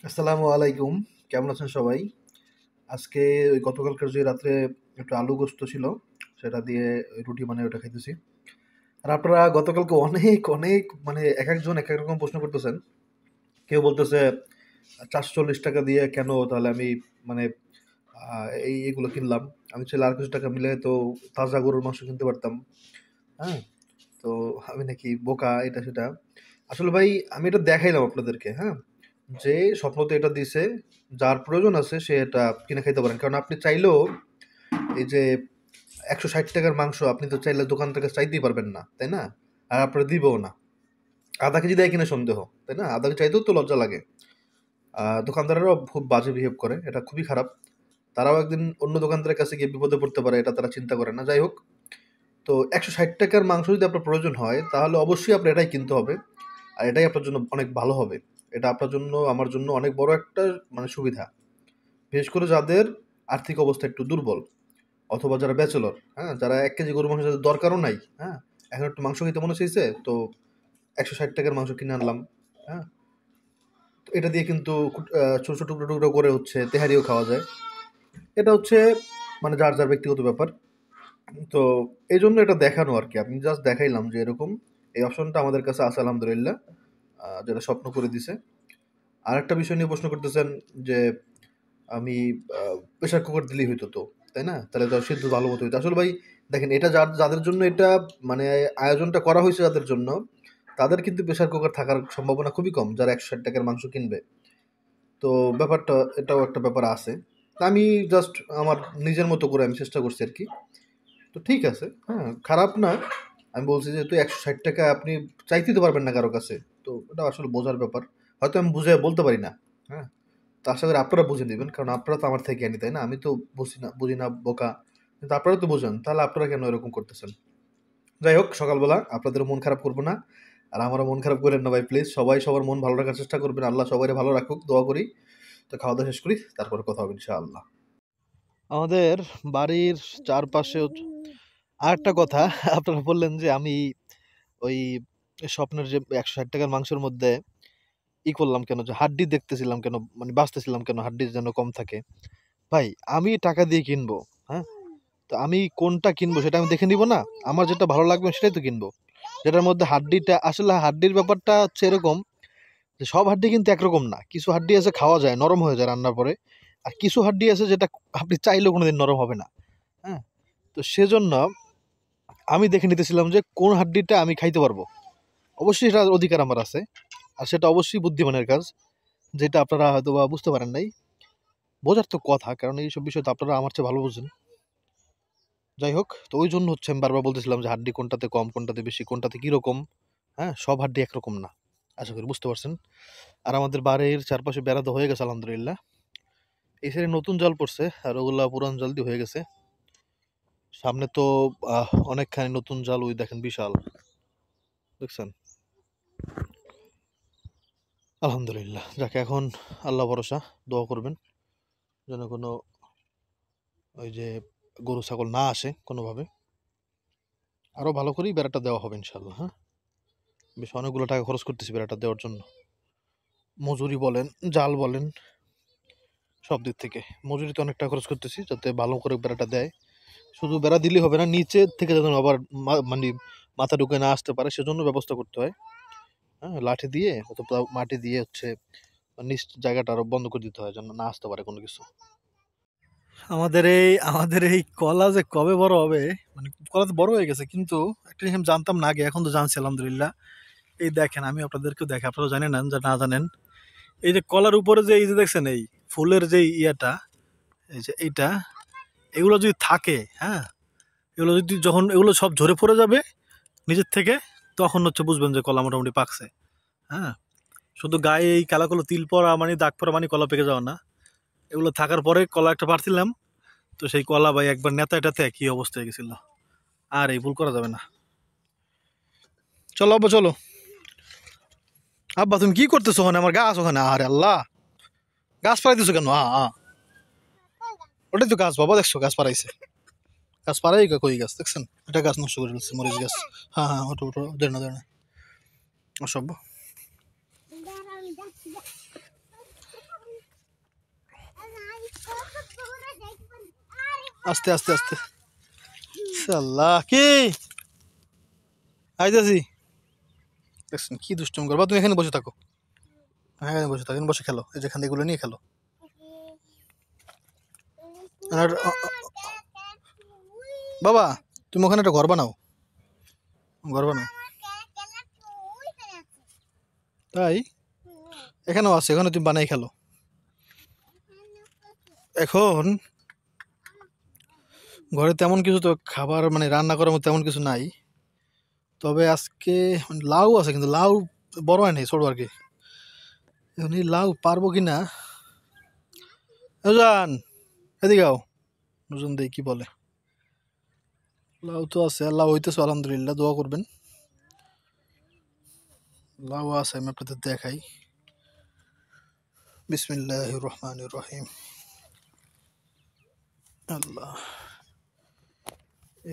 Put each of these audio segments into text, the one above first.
আসসালামু আলাইকুম। কেমন আছেন সবাই? আজকে ওই গতকালকের যে রাত্রে একটু আলু গোস্ত ছিল, সেটা দিয়ে ওই রুটি বানিয়ে ওটা খাইতেছি। আর আপনারা গতকালকে অনেক, অনেক মানে একেকজন একেক রকম প্রশ্ন করতেছেন। কেউ বলতেছে ৳৪৪ দিয়ে কেন তাহলে আমি মানে এগুলো কিনলাম। আমি চাইলে আর কিছু টাকা মিলে তো তাজা গরুর মাংস কিনতে পারতাম। হ্যাঁ? তো আমি নাকি বোকা এটা সেটা। আসলে ভাই আমি এটা দেখাইলাম আপনাদেরকে, হ্যাঁ? যে স্বপ্নতে এটা দিছে, যার প্রয়োজন আছে সে এটা কিনে খাইতে পারেন। কারণ আপনি চাইলেও এই যে ৳১৬০ মাংস আপনি তো চাইলে দোকান থেকে চাইতেই পারবেন না, তাই না? আর আপনারা দিবেও না। আধা কেজি দেয় কিনা সন্দেহ, তাই না? আধা কেজি চাইতেও তো লজ্জা লাগে। দোকানদারেরাও খুব বাজে বিহেভ করে। এটা খুবই খারাপ। তারাও একদিন অন্য দোকানদারের কাছে গিয়ে বিপদে পড়তে পারে, এটা তারা চিন্তা করে না। যাই হোক, তো ৳১৬০ মাংস যদি আপনার প্রয়োজন হয়, তাহলে অবশ্যই আপনার এটাই কিনতে হবে। আর এটাই আপনার জন্য অনেক ভালো হবে। এটা আপনার জন্য, আমার জন্য অনেক বড় একটা মানে সুবিধা। বিশেষ করে যাদের আর্থিক অবস্থা একটু দুর্বল অথবা যারা ব্যাচেলর, হ্যাঁ? যারা ১ কেজি গরুর মাংস যাদের দরকারও নাই, হ্যাঁ? এখন একটু মাংস খেতে মনে চাইছে, তো ৳১৬০ মাংস কিনে আনলাম, হ্যাঁ? তো এটা দিয়ে কিন্তু ছোট, ছোট টুকরো, টুকরো করে হচ্ছে তেহারিও খাওয়া যায়। এটা হচ্ছে মানে যার, যার ব্যক্তিগত ব্যাপার। তো এইজন্য এটা দেখানো আরকি। আমি জাস্ট দেখাইলাম যে এরকম এই অপশনটা আমাদের কাছে আছে আলহামদুলিল্লাহ। যেটা স্বপ্ন করে দিছে। আরেকটা বিষয় নিয়ে প্রশ্ন করতেছেন যে আমি আ প্রেশার কুকার দিলেই হইতো তো, তাই না? তাহলে তো সিদ্ধ ভালো মতো হইতো। আসলে ভাই দেখেন এটা যাদের জন্য এটা মানে আয়োজনটা করা হইছে যাদের জন্য, তাদের কিন্তু প্রেশার কুকার থাকার সম্ভাবনা খুবই কম, যারা ৳১৬০ র মাংস কিনবে। তো ব্যাপারটা এটাও একটা ব্যাপার আছে। তা আমি জাস্ট আমার নিজের মতো করে আমি চেষ্টা করছি আরকি। তো ঠিক আছে, হ্যাঁ, খারাপ না। আমি বলছি যেহেতু ৳১৬০ আপনি চাইতেই তো পারবেন না কারো কাছে। তো এটা আসলে বোঝার ব্যাপার। হয়তো আমি বুঝাইয়া বলতে পারি না, হ্যাঁ? তো আশা করি আপনারা বুঝে নিবেন। কারণ আপনারা তো আমার থেকে জ্ঞানী, তাই না? আমি তো বুঝি না, বোকা। কিন্তু আপনারা তো বোঝেন। তাহলে আপনারা কেন এরকম করতেছেন? যাই হোক, সকালবেলা আপনাদেরও মন খারাপ করব না। আর আমারও মন খারাপ কইরেন না ভাই প্লিজ। সবাই সবার মন ভালো রাখার চেষ্টা করবেন। আল্লাহ সবাইরে ভালো রাখুক, দোয়া করি। তো খাওয়া-দাওয়া শেষ করি। তারপরে কথা হবে ইনশাআল্লাহ। আমাদের বাড়ির চারপাশে আরেকটা কথা আপনারা বললেন যে আমি ওই স্বপ্নের যে ৳১৬০ র মাংসের মধ্যে করলাম কেন? যে হাড্ডি দেখতেছিলাম কেন? মানে বাছতেছিলাম কেন হাড্ডি যেন কম থাকে। ভাই আমি টাকা দিয়ে কিনবো, হ্যাঁ? তো আমি কোনটা কিনবো সেটা আমি দেখে নিবো না? আমার যেটা ভালো লাগবে সেটাই তো কিনবো। যেটার মধ্যে হাড্ডিটা আসলে হাড্ডির ব্যাপারটা হচ্ছে এরকম যে সব হাড্ডি কিন্তু একরকম না। কিছু হাড্ডি আছে খাওয়া যায়, নরম হয়ে যায় রান্নার পরে। আর কিছু হাড্ডি আছে যেটা আপনি চাইলেও কোনোদিন নরম হবে না, হ্যাঁ? তো সেজন্য আমি দেখে নিতেছিলাম যে কোন হাড্ডিটা আমি খাইতে পারবো। অবশ্যই সেটার অধিকার আমার আছে। আর সেটা অবশ্যই বুদ্ধিমানের কাজ। যেটা আপনারা হয়তোবা বুঝতে পারেন নাই। বোঝার তো কথা। কারণ এইসব বিষয় তো আপনারা আমার চেয়ে ভালো বোঝেন। যাই হোক, তো ওইজন্য হচ্ছে আমি বারবার বলতেছিলাম যে হাড্ডি কোনটাতে কম, কোনটাতে বেশি, কোনটাতে কিরকম, হ্যাঁ? সব হাড্ডি একরকম না। আশা করি বুঝতে পারছেন। আর আমাদের বাড়ির চারপাশে বেড়া দেওয়া হয়ে গেছে আলহামদুলিল্লাহ। এই সাইডে নতুন জাল পড়ছে আর ওগুলা পুরান জাল দিয়ে হয়ে গেছে। সামনে তো অনেকখানি নতুন জাল ওই দেখেন বিশাল। দেখছেন? আলহামদুলিল্লাহ। যাক এখন আল্লাহ ভরসা। দোয়া করবেন যেন কোনো ওই যে গরু ছাগল না আসে কোনোভাবে। আরো ভালো করেই বেড়াটা দেওয়া হবে ইনশাআল্লাহ, হ্যাঁ? বেশ অনেকগুলো টাকা খরচ করতেছি বেড়াটা দেওয়ার জন্য। মজুরি বলেন, জাল বলেন, সব দিক থেকে। মজুরিতে অনেক টাকা খরচ করতেছি যাতে ভালো করে বেড়াটা দেয়। শুধু বেড়া দিলেই হবে না, নিচের থেকে যেন আবার মানে মাথা ঢুকে না আসতে পারে সেজন্য ব্যবস্থা করতে হয়। হ্যাঁ? লাঠি দিয়ে অথবা মাটি দিয়ে হচ্ছে নিচ জায়গাটা আরো বন্ধ করে দিতে হয় যেন না আসতে পারে কোনো কিছু। আমাদের এই কলা যে কবে বড় হবে, মানে কলা তো বড় হয়ে গেছে, কিন্তু একটা জিনিস আমি জানতাম না আগে, এখন তো জানছি আলহামদুলিল্লাহ। এই দেখেন, আমি আপনাদেরকেও দেখে, আপনারা জানেন না না জানেন, এই যে কলার উপরে যে এই যে দেখছেন এই ফুলের যে ইয়াটা, এই যে এইটা, এগুলো যদি থাকে, হ্যাঁ, এগুলো যদি যখন এগুলো সব ঝরে পড়ে যাবে নিজের থেকে, তখন হচ্ছে বুঝবেন যে কলা মোটামুটি পাকছে। হ্যাঁ, শুধু গায়ে এই কালো কালো তিল পড়া মানে দাগ পড়া মানে কলা পেকে যাওয়া না। এগুলো থাকার পরে কলা একটা পারছিলাম, তো সেই কলা ভাই একবার নেতায় টেতায় কি অবস্থা হয়ে গেছিল। আর এই ভুল করা যাবে না। চলো আব্বা চলো। আব্বা তুমি কি করতেছো ওখানে? আমার গাছ ওখানে, আরে আল্লাহ, গাছ পাড়াই দিছো কেন? ওটাই তো গাছ বাবা, দেখছো গাছ পাড়াইছে। গাছ পাড়াই কই গাছ দেখছেন? এটা গাছ নষ্ট করে ফেলছে, মরিচ গাছ। হ্যাঁ হ্যাঁ, ওটো ওটো, দেয় না দেয় না, অসভ্য। আস্তে আস্তে আস্তে। আল্লাহ কি আইতাছি। দেখছেন কি দুষ্টুম করবা, তুমি এখানে বসে থাকো। হ্যাঁ এখানে বসে থাকো, এখানে বসে খেলো, এই যেখানে এগুলো নিয়ে খেলো। আর বাবা তুমি ওখানে একটা ঘর বানাও, ঘর বানাও। তাই এখানেও আছে, এখানে তুমি বানাই খেলো। এখন ঘরে তেমন কিছু তো খাবার মানে রান্না করার মতো তেমন কিছু নাই, তবে আজকে লাউ আছে, কিন্তু লাউ বড় হয় নাই, ছোট আর কি। এখন এই লাউ পারবো কি না। নুজান এদিকে আও, নুজান দেই কি বলে। লাউ তো আছে, লাউ হইতেছে আলহামদুলিল্লাহ, দোয়া করবেন। লাউ আছে, আমি আপনাদের দেখাই। বিসমিল্লাহির রহমানির রহিম। আল্লাহ,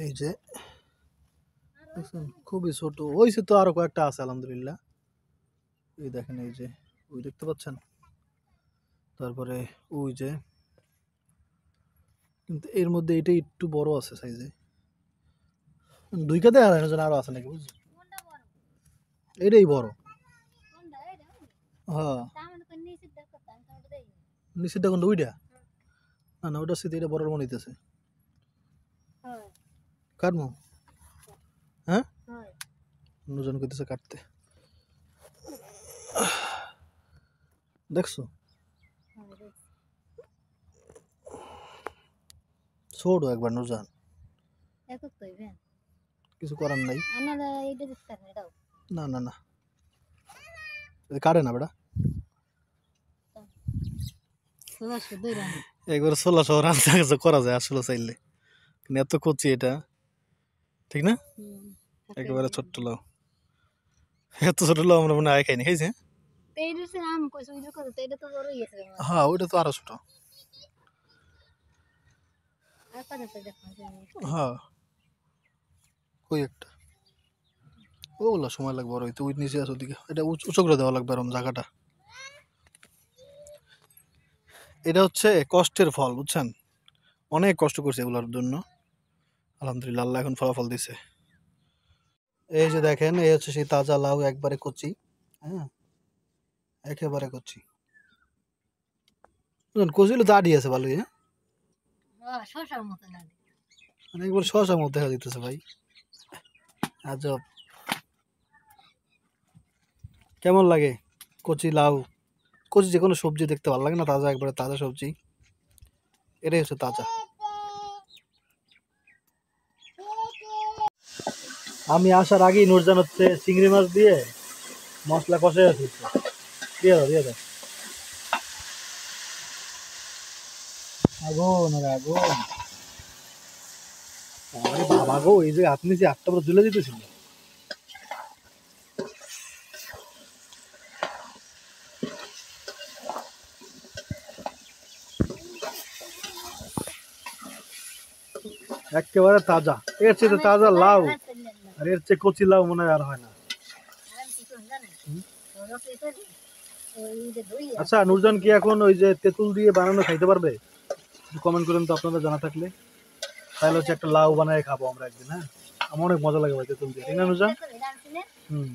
এই যে দেখছেন খুবই ছোট হয়েছে, তো আরো কয়েকটা আছে আলহামদুলিল্লাহ। এই দেখেন এই যে ওই দেখতে পাচ্ছেন, তারপরে ওই যে, কিন্তু এর মধ্যে এটা একটু বড় আছে সাইজে। দুই কাতে আর একজন আরো আছে নাকি বুঝছি, এটাই বড়। হ্যাঁ নিচেরটা কোনটা, ওইটা? না না ওটা সাথে এটা বড় মনে হইতেছে। কাটবো? হ্যাঁ নুজন কইতেছে কাটতে। দেখছো ছোট একবার নুজান, কিছু করার নাই। না না না কাটে না বেটা, একবার 1600 রান্না করা যায় আসলে চাইলে, কিন্তু এত কচি এটা, ঠিক না? একেবারে ছোট্ট লাউ, এত ছোট লাউ আমরা মনে হয় খাইনি, খাইছে? হ্যাঁ ওইটা তো আরো ছোট। হ্যাঁ ওই একটা, ওগুলো সময় লাগবে আর হইতে, ওই নিচে আছে ওদিকে, এটা উঁচু করে দেওয়া লাগবে এরকম জায়গাটা। এটা হচ্ছে কষ্টের ফল বুঝছেন, অনেক কষ্ট করছে এগুলোর জন্য, আলহামদুলিল্লাহ আল্লাহ এখন ফলাফল দিছে। এই যে দেখেন এই হচ্ছে সেই তাজা লাউ, একবারে কচি। হ্যাঁ একেবারে কচি, কচিগুলো দাঁড়িয়ে আছে ভালোই। হ্যাঁ মানে একবার শশার মতো দেখা দিতেছে ভাই, আজব। কেমন লাগে কচি লাউ? কচি যে কোনো সবজি দেখতে ভালো লাগে না, তাজা একবারে তাজা সবজি, এটাই হচ্ছে তাজা। আমি আসার আগেই নুরজান হচ্ছে চিংড়ি মাছ দিয়ে মশলা কষে আছে, দিয়ে দাও দিয়ে দাও। আগুন আর আগুন, আরে বাবা গো, এই যে আপনি যে আটটা পর ঝুলে দিতেছিল। একেবারে তাজা, এর চেয়ে তাজা লাউ আর এর চেয়ে কচি লাউ মনে হয় আর হয় না। আচ্ছা নুরজান কি এখন ওই যে তেঁতুল দিয়ে বানানো খাইতে পারবে? কমেন্ট করেন তো আপনারা জানা থাকলে, তাহলে হচ্ছে একটা লাউ বানায় খাবো আমরা একদিন। হ্যাঁ আমার অনেক মজা লাগে ভাই তেঁতুল দিয়ে, ঠিক না নুরজান? হুম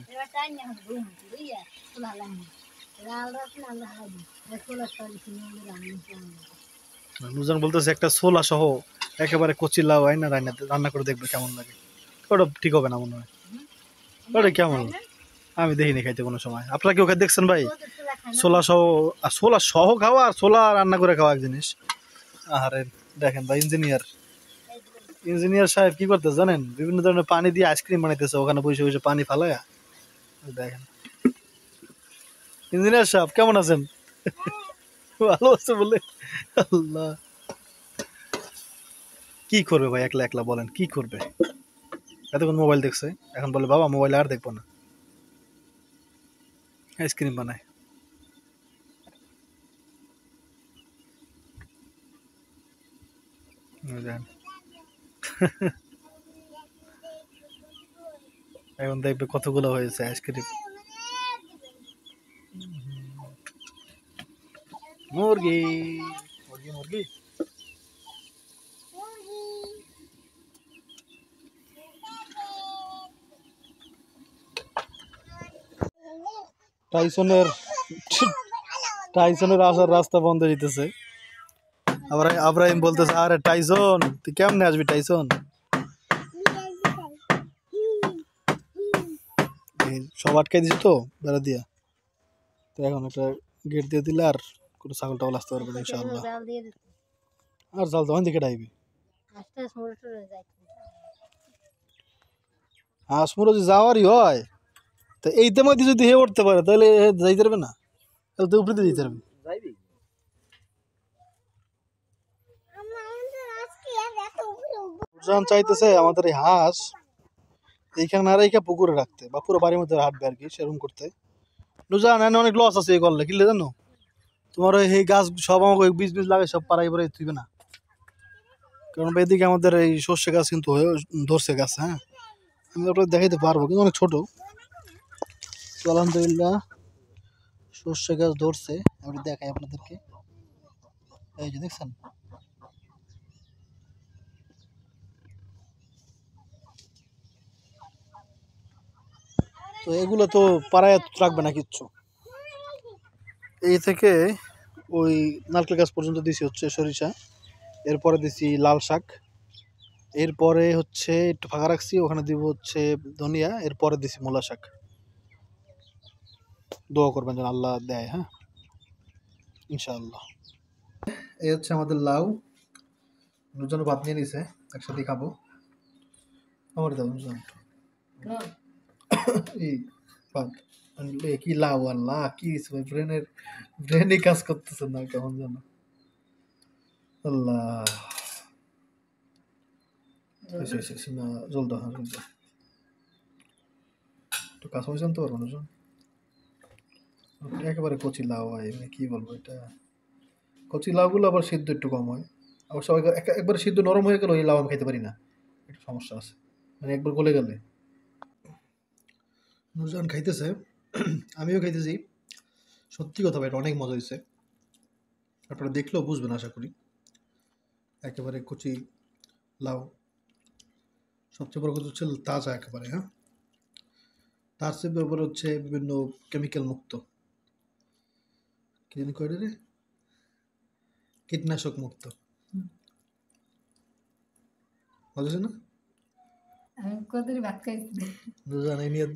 নুরজান বলতেছে একটা ছোলা সহ একেবারে কচি লাউ আইনা রান্না করে দেখবে কেমন লাগে। ওটা ঠিক হবে না মনে হয়, ওটা কেমন, আমি দেখিনি খাইতে কোনো সময়। আপনারা কেউ খাই দেখছেন ভাই ছোলা সহ? আর ছোলা সহ খাওয়া আর ছোলা রান্না করে খাওয়া এক জিনিস। আরে দেখেন ভাই, ইঞ্জিনিয়ার ইঞ্জিনিয়ার সাহেব কি করতেছে জানেন, বিভিন্ন ধরনের পানি দিয়ে আইসক্রিম বানাইতেছে ওখানে বসে বসে পানি ফালায়া। দেখেন ইঞ্জিনিয়ার সাহেব কেমন আছেন? ভালো আছে বলে। আল্লাহ কি করবে ভাই একলা একলা, বলেন কি করবে? এতক্ষণ মোবাইল দেখছে, এখন বলে বাবা মোবাইল আর দেখবো না, আইসক্রিম বানায়। দেখেন এখন দেখবে কতগুলো হয়েছে আইসক্রিম। মুরগি মুরগি মুরগি টাইসনের টাইসনের আসার রাস্তা বন্ধ হইতেছে। আবার আব্রাহিম বলতেছে, আরে টাইসন তুই কেমনে আসবি টাইসন? সব আটকাই দিছি তো বেড়া দিয়া, তো এখন একটা গেট দিয়ে দিলে আর কোনো ছাগল টাগল আসতে পারবে না ইনশাআল্লাহ। আর জাল তখন দিকে ডাইবি আসমুর যদি যাওয়ারই হয় তো এইতে মধ্যে যদি হে উঠতে পারে তাহলে যাইতে পারবে না, তাহলে তো উপরে দিতে পারবে। নুরজাহান চাইতেছে আমাদের এই হাঁস এইখানে না রেখে পুকুরে রাখতে বা পুরো বাড়ির মধ্যে হাঁটবে আর কি, সেরকম করতে। নুরজাহান এনে অনেক লস আছে এই করলে, কিনলে জানো তোমার এই গাছ সব আমাকে বীজ বীজ লাগে সব পাড়াই পরে তুইবে না, কারণ এদিকে আমাদের এই সর্ষে গাছ কিন্তু ধরছে গাছ। হ্যাঁ, আমি আপনাদের দেখাইতে পারবো কিন্তু অনেক ছোট। তো আলহামদুলিল্লাহ সর্ষে গাছ ধরছে, আমি দেখাই আপনাদেরকে। এই যে দেখছেন, তো এগুলো তো পাড়ায় রাখবে না কিচ্ছু। এই থেকে ওই নারকেল গাছ পর্যন্ত দিছি হচ্ছে সরিষা, এরপরে দিছি লাল শাক, এরপরে হচ্ছে একটু ফাঁকা রাখছি ওখানে দিব হচ্ছে ধনিয়া, এরপরে দিছি মূলা শাক। দোয়া করবেন যেন আল্লাহ দেয়। হ্যাঁ, ইনশাআল্লাহ। এই হচ্ছে আমাদের লাউ, দুজন ভাত নিয়ে নিছে, একসাথে খাবো। আমার দাও দুজন এই ভাত কি লাউ, আল্লাহ কি ব্রেনে কাজ করতেছে না কেমন যেন। আল্লাহ না, জল দাও, হ্যাঁ জল দাও, একটু কাজ হয়ে জানতে পারবো না জন। একেবারে কচি লাউ হয়, মানে কি বলবো এটা, কচি লাউগুলো আবার সিদ্ধ একটু কম হয়। অবশ্য একবার সিদ্ধ নরম হয়ে গেলে ওই লাউ আমি খেতে পারি না, একটু সমস্যা আছে, মানে একবার গলে গেলে। নুরজাহান খাইতেছে, আমিও খাইতেছি। সত্যি কথা ভাই, এটা অনেক মজা হয়েছে, আপনারা দেখলেও বুঝবেন আশা করি। একেবারে কচি লাউ, সবচেয়ে বড় কথা হচ্ছে তাজা একেবারে। হ্যাঁ, তার চেয়ে ব্যাপার হচ্ছে বিভিন্ন কেমিক্যাল মুক্ত, কি জানি কয় রে, কীটনাশক মুক্ত। বুঝেছে না? নুরজাহান এই নিয়ে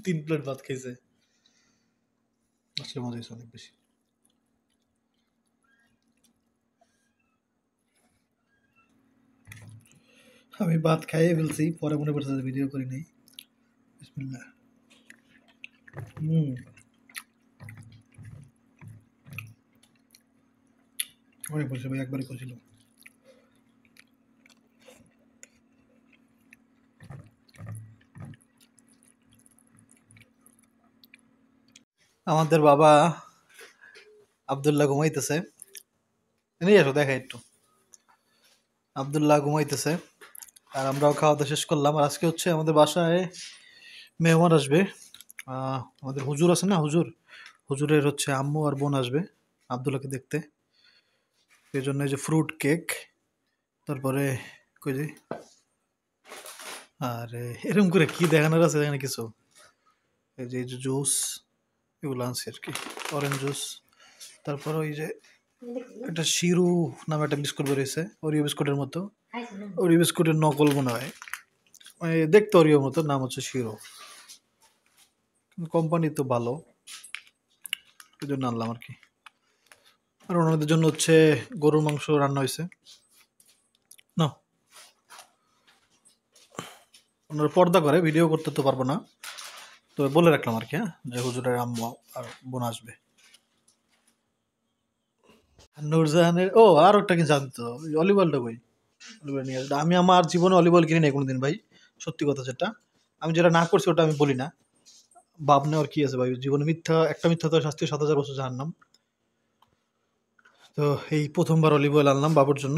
3 প্লেট ভাত খাইছে, আসলে মজা হয়েছে অনেক বেশি। আমি ভাত খাইয়ে ফেলছি, পরে মনে পড়ছে যে ভিডিও করি নাই। বিসমিল্লাহ। অনেক বলছে ভাই, একবারই করেছিল। আমাদের বাবা আব্দুল্লাহ ঘুমাইতেছে, নিয়ে আসো দেখা একটু। আব্দুল্লাহ ঘুমাইতেছে আর আমরাও খাওয়া দাওয়া শেষ করলাম। আর আজকে হচ্ছে আমাদের বাসায় মেহমান আসবে। আমাদের হুজুর আছে না, হুজুরের হচ্ছে আম্মু আর বোন আসবে আব্দুল্লাহকে দেখতে। এই জন্য এই যে ফ্রুট কেক, তারপরে কই যে আর এরকম করে কি দেখানোর আছে এখানে কিছু, এই যে জুস এগুলো আনছি আর কি, অরেঞ্জ জুস। তারপর ওই যে একটা শিরু নামে একটা বিস্কুট বেরিয়েছে, ওরিও বিস্কুটের মতো, ওরিও বিস্কুটের নকল মনে হয়, মানে দেখতে ওরিও মতো, নাম হচ্ছে শিরো। কোম্পানি তো ভালো, এই জন্য আনলাম আর কি। আর ওনাদের জন্য হচ্ছে গরুর মাংস রান্না হয়েছে না, ওনারা পর্দা করে ভিডিও করতে তো পারবো না, তো বলে রাখলাম আর কি। হ্যাঁ, যে হুজুরের আম্মু আর বোন আসবে। নূরজাহানের আর একটা কি জানতো, অলিভ অয়েলটা কই, অলিভ অয়েল নিয়ে আসবে। আমি আমার জীবনে অলিভ অয়েল কিনি নাই কোনোদিন ভাই, সত্যি কথা যেটা, আমি যেটা না করছি ওটা আমি বলি না। ভাব নেওয়ার কি আছে ভাই, জীবনে একটা মিথ্যা তো শাস্তি 7,000 বছর জাহান্নাম। তো এই প্রথমবার অলিভ অয়েল আনলাম বাবুর জন্য।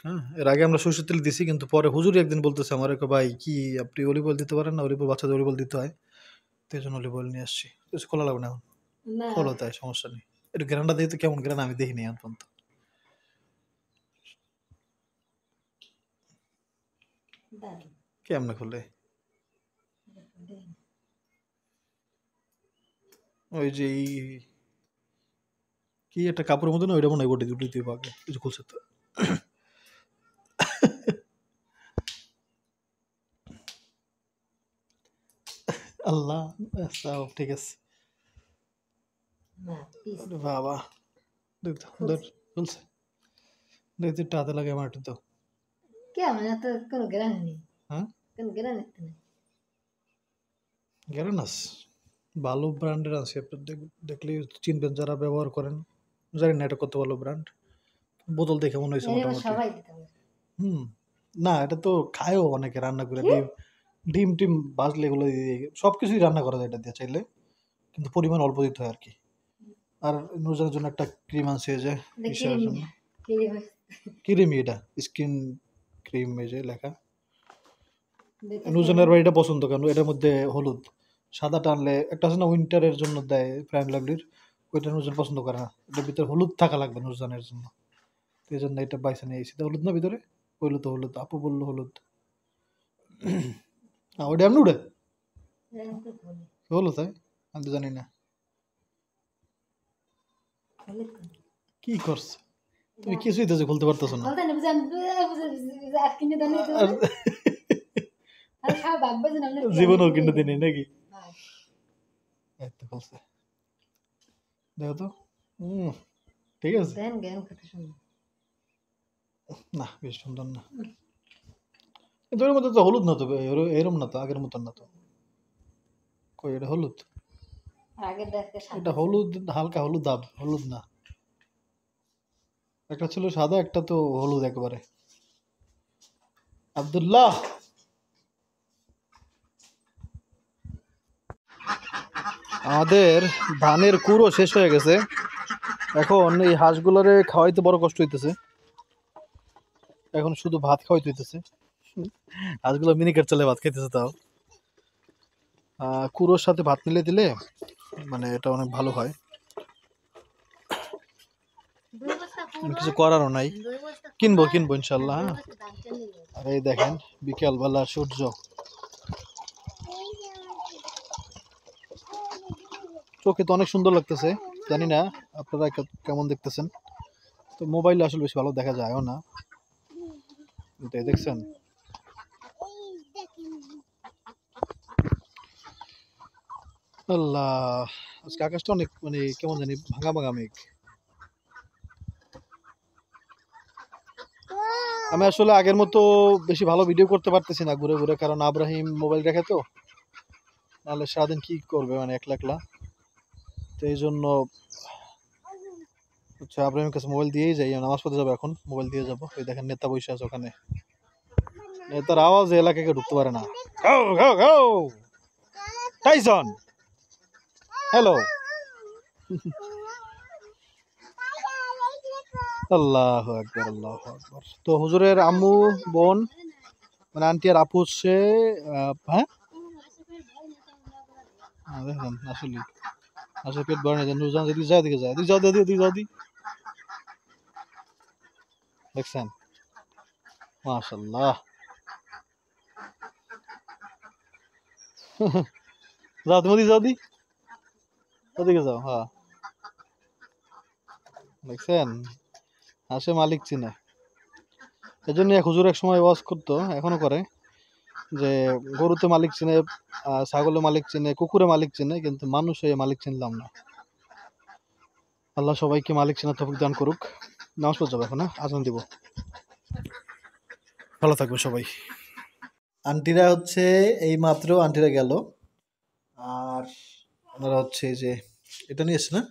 হ্যাঁ, এর আগে আমরা সরষের তেল দিছি, কিন্তু পরে হুজুরই একদিন বলতেছে আমার, ভাই কি আপনি অলিভ অয়েল দিতে পারেন না, অলিভ অয়েল বাচ্চাদের অলিভ অয়েল দিতে হয়, তো এই জন্য অলিভ অয়েল নিয়ে আসছি। কিছু খোলা লাগবে না এখন, খোলো তাই সমস্যা নেই। একটু গ্রানটা দিয়ে তো কেমন গ্রান আমি দেখিনি এখন পর্যন্ত। কেমনে খুলে ওই যে কি একটা কাপড়ের মতো না, ওইটা মনে হয় বটি দুটি দিয়ে পাকে কিছু খুলছে তো। আল্লাহ, ঠিক আছে বাবা, খুলছে দেখতে হাতে লাগে আমার একটু তো। হ্যাঁ গ্যারানাস ভালো ব্র্যান্ডের আছে, আপনি দেখলে চিনবেন যারা ব্যবহার করেন। জানি না এটা কত ভালো ব্র্যান্ড, বোতল দেখে মনে হয়েছে মোটামুটি। হুম, না এটা তো খায়ও অনেকে রান্না করে, ডিম টিম ভাজলে এগুলো দিয়ে সবকিছুই রান্না করা যায় এটা দিয়ে চাইলে, কিন্তু পরিমাণ অল্প দিতে হয় আর কি। আর নুজানের জন্য একটা ক্রিম আছে যে ক্রিমি, এটা স্কিন ক্রিম এই যে লেখা। নুজানের বাড়িটা পছন্দ কেন, এটার মধ্যে হলুদ সাদা টানলে একটা আছে না উইন্টারের জন্য দেয় ফ্যান লাভলির, ওইটা নুজান পছন্দ করে না, এটার ভিতরে হলুদ থাকা লাগবে নুজানের জন্য, এই জন্য এটা বাইসা নিয়ে এসেছি। হলুদ না ভিতরে, বললো তো হলুদ, আপু বললো হলুদ। ওইটা এমনি উঠে হলুদ, তাই আমি তো জানি না কি করছে। তুমি কিছুই তো খুলতে পারতেছো না। জীবনেও কিনে দিনি নাকি, খুলছে দেখো তো। ঠিক আছে না, বেশ সুন্দর না, এদের মধ্যে তো হলুদ না তো, এরম না তো, আগের মতন না তো। কই এটা হলুদ, এটা হলুদ হালকা হলুদ, হলুদ না, একটা ছিল সাদা, একটা তো হলুদ একেবারে। আব্দুল্লাহ, আমাদের ধানের কুড়ো শেষ হয়ে গেছে, এখন এই হাঁসগুলোরে খাওয়াইতে বড় কষ্ট হইতেছে, এখন শুধু ভাত খাওয়াইতে হইতেছে। হাঁসগুলো মিনিকেট চলে ভাত খাইতেছে, তাও কুড়োর সাথে ভাত মিলে দিলে মানে এটা অনেক ভালো হয়, কিছু করারও নাই, কিনবো ইনশাল্লাহ। আর এই দেখেন বিকেলবেলা সূর্য, চোখে তো অনেক সুন্দর লাগতেছে, জানি না আপনারা কেমন দেখতেছেন, তো মোবাইলে আসলে বেশি ভালো দেখা যায়ও না, দেখছেন। আল্লাহ, আজকে আকাশটা অনেক মানে কেমন জানি ভাঙা ভাঙা মেঘ। আমি আসলে আগের মতো বেশি ভালো ভিডিও করতে পারতেছি না ঘুরে ঘুরে, কারণ আব্রাহিম মোবাইল রেখে তো, নাহলে সারাদিন কি করবে মানে একলা একলা, তো এই জন্য হচ্ছে আব্রাহিমের কাছে মোবাইল দিয়েই যাই, নামাজ পড়তে যাবো এখন, মোবাইল দিয়ে যাবো। এই দেখেন নেতা বসে আছে ওখানে, নেতার আওয়াজ এলাকাকে ঢুকতে পারে না। Tyson, hello. আল্লাহু আকবার, আল্লাহু আকবার। তো হুজুরের আম্মু বোন মানে আন্টি আর আপু হচ্ছে হ্যাঁ দেখেন আসলে আসলে পেট ভরে না, নুরজান যদি যায় দিকে যায়, যাও যাও দি, দেখছেন মাশাআল্লাহ। যাও তুমি যাও দি, ওদিকে যাও, হ্যাঁ দেখছেন হাসে মালিক চিনে। এই জন্য হুজুর এক সময় ওয়াজ করতো, এখনো করে, যে গরুতে মালিক চিনে, ছাগলে মালিক চিনে, কুকুরে মালিক চিনে, কিন্তু মানুষ হয়ে মালিক চিনলাম না। আল্লাহ সবাইকে মালিক চেনার তৌফিক দান করুক। নামাজ পড়তে যাবো এখন, আজান দিব। ভালো থাকবে সবাই। আন্টিরা হচ্ছে এই মাত্র আন্টিরা গেল, আর ওনারা হচ্ছে যে এটা নিয়ে আসছে না,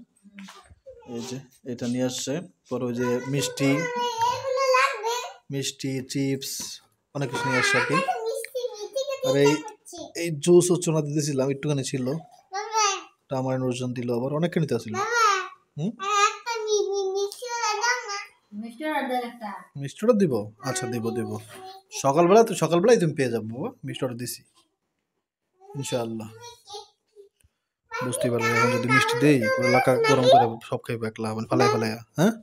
এই যে এটা নিয়ে আসছে, পরে ওই যে মিষ্টি মিষ্টি চিপস অনেক কিছু নিয়ে আসছে আর কি। আর এই জুস হচ্ছে ওনা দিতেছিলাম, একটুখানি ছিল, আমার নুরজন দিল, আবার অনেকটা নিতে আসছিল। মিষ্টি অর্ডার দিব, আচ্ছা দিব দিব, সকালবেলায় তুমি পেয়ে যাবো বাবা, মিষ্টি অর্ডার দিছি ইনশাআল্লাহ। বুঝতেই পারবে, এখন যদি মিষ্টি দেই পুরো এলাকা গরম করে সব খাইবো একলা, মানে ফালাই ফালাই। হ্যাঁ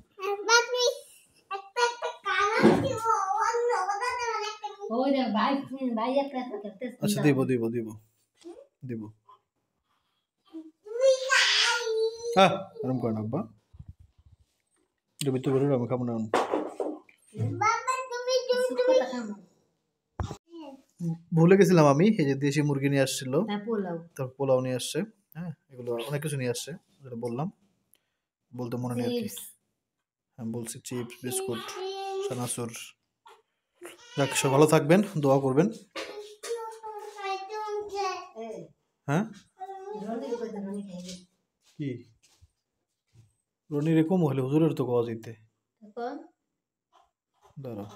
আচ্ছা দিব দিব দিব দিব। হ্যাঁ এরকম করেন আব্বা, এটা ভিতরে বেরোলে আমি খাবো না এখন। ভুলে গেছিলাম আমি, এই যে দেশি মুরগি নিয়ে আসছিল, তারপর পোলাও নিয়ে আসছে, হ্যাঁ এগুলো অনেক কিছু নিয়ে আসছে, যেটা বললাম, বলতে মনে নেই আর কি। হ্যাঁ বলছি, চিপস, বিস্কুট, চানাচুর। যাক, সব ভালো থাকবেন, দোয়া করবেন। হ্যাঁ কি রনি রেকম হলে হুজুরের তো কওয়া যেতে, দাঁড়াও।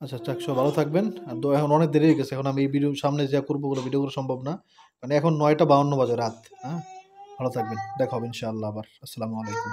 আচ্ছা যাক, সব ভালো থাকবেন। আর এখন অনেক দেরি হয়ে গেছে, এখন আমি এই ভিডিও সামনে যা করবো ওগুলো ভিডিও করা সম্ভব না, মানে এখন 9টা 52 বাজে রাত। হ্যাঁ ভালো থাকবেন, দেখা হবে ইনশাআল্লাহ আবার। আসসালামু আলাইকুম।